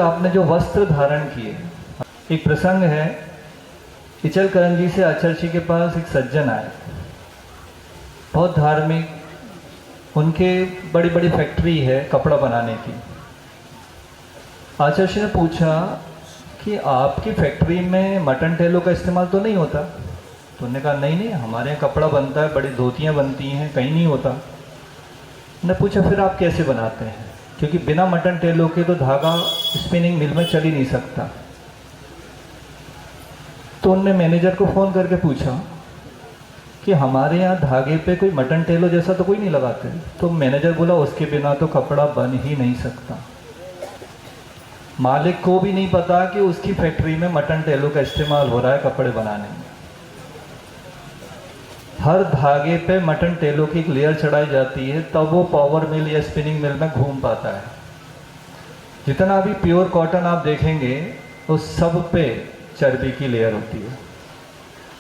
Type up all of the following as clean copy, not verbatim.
आपने जो वस्त्र धारण किए, एक प्रसंग है, इचलकरंजी से आचर्षी के पास एक सज्जन आए, बहुत धार्मिक, उनके बड़ी बड़ी फैक्ट्री है कपड़ा बनाने की। आचर्षी ने पूछा कि आपकी फैक्ट्री में मटन टेलों का इस्तेमाल तो नहीं होता? तो उन्होंने कहा नहीं नहीं, हमारे यहाँ कपड़ा बनता है, बड़ी धोतियाँ बनती हैं, कहीं नहीं होता। उन्होंने पूछा फिर आप कैसे बनाते हैं, क्योंकि बिना मटन टेलों के तो धागा स्पिनिंग मिल में चल ही नहीं सकता। तो उनने मैनेजर को फ़ोन करके पूछा कि हमारे यहाँ धागे पे कोई मटन टेलो जैसा तो कोई नहीं लगाते। तो मैनेजर बोला उसके बिना तो कपड़ा बन ही नहीं सकता। मालिक को भी नहीं पता कि उसकी फैक्ट्री में मटन टेलो का इस्तेमाल हो रहा है कपड़े बनाने में। हर धागे पे मटन टेलों की एक लेयर चढ़ाई जाती है, तब वो पावर मिल या स्पिनिंग मिल में घूम पाता है। जितना भी प्योर कॉटन आप देखेंगे उस सब पे चर्बी की लेयर होती है।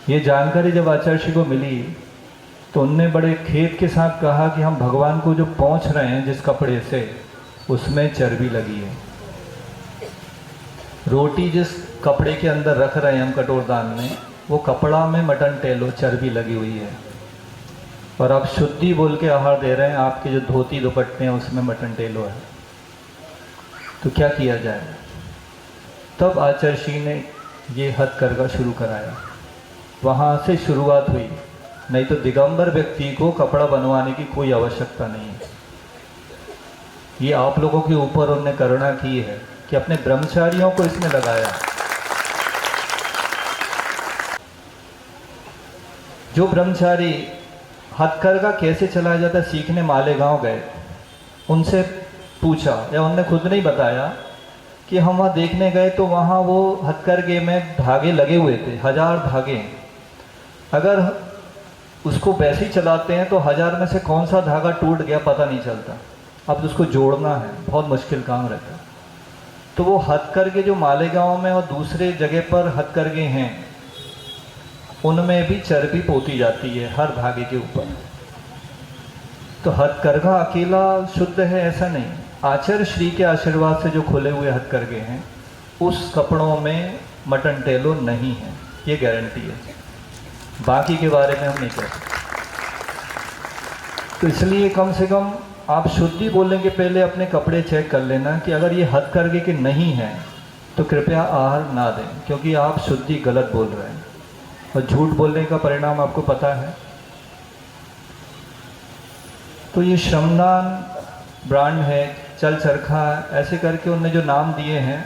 ये जानकारी जब आचार्य को मिली तो उनने बड़े खेद के साथ कहा कि हम भगवान को जो पहुँच रहे हैं जिस कपड़े से, उसमें चर्बी लगी है। रोटी जिस कपड़े के अंदर रख रहे हैं हम कटोरदान में, वो कपड़ा में मटन टेलो चर्बी लगी हुई है। और आप शुद्धि बोल के आहार दे रहे हैं, आपके जो धोती दुपट्टे हैं उसमें मटन टेलो है। तो क्या किया जाए? तब आचार्य ने ये हथकरघा शुरू कराया। वहाँ से शुरुआत हुई, नहीं तो दिगंबर व्यक्ति को कपड़ा बनवाने की कोई आवश्यकता नहीं है। ये आप लोगों के ऊपर उन्होंने करुणा की है कि अपने ब्रह्मचारियों को इसमें लगाया। जो ब्रह्मचारी हथकरघा कैसे चलाया जाता है सीखने मालेगांव गए, उनसे पूछा, या उनने खुद नहीं बताया कि हम वहाँ देखने गए तो वहाँ वो हथकरघे में धागे लगे हुए थे, 1000 धागे। अगर उसको वैसे ही चलाते हैं तो 1000 में से कौन सा धागा टूट गया पता नहीं चलता। अब उसको जोड़ना है, बहुत मुश्किल काम रहता है। तो वो हथकरघे जो मालेगांव में और दूसरे जगह पर हथकरघे हैं, उनमें भी चर्बी पोती जाती है हर धागे के ऊपर। तो हथकरघा अकेला शुद्ध है ऐसा नहीं, आचार्य श्री के आशीर्वाद से जो खुले हुए हथकरघे हैं उस कपड़ों में मटन टेलो नहीं है, ये गारंटी है। बाकी के बारे में हम नहीं कह सकते। तो इसलिए कम से कम आप शुद्धि बोलने के पहले अपने कपड़े चेक कर लेना कि अगर ये हथकरघे के नहीं हैं तो कृपया आहार ना दें, क्योंकि आप शुद्धि गलत बोल रहे हैं और झूठ बोलने का परिणाम आपको पता है। तो ये श्रमदान ब्रांड है, चल चरखा, ऐसे करके उनने जो नाम दिए हैं,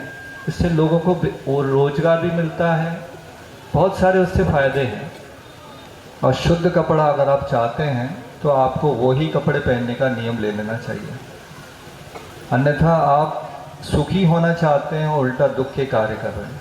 इससे लोगों को रोजगार भी मिलता है, बहुत सारे उससे फ़ायदे हैं। और शुद्ध कपड़ा अगर आप चाहते हैं तो आपको वही कपड़े पहनने का नियम ले लेना चाहिए, अन्यथा आप सुखी होना चाहते हैं और उल्टा दुख के कार्य कर रहे हैं।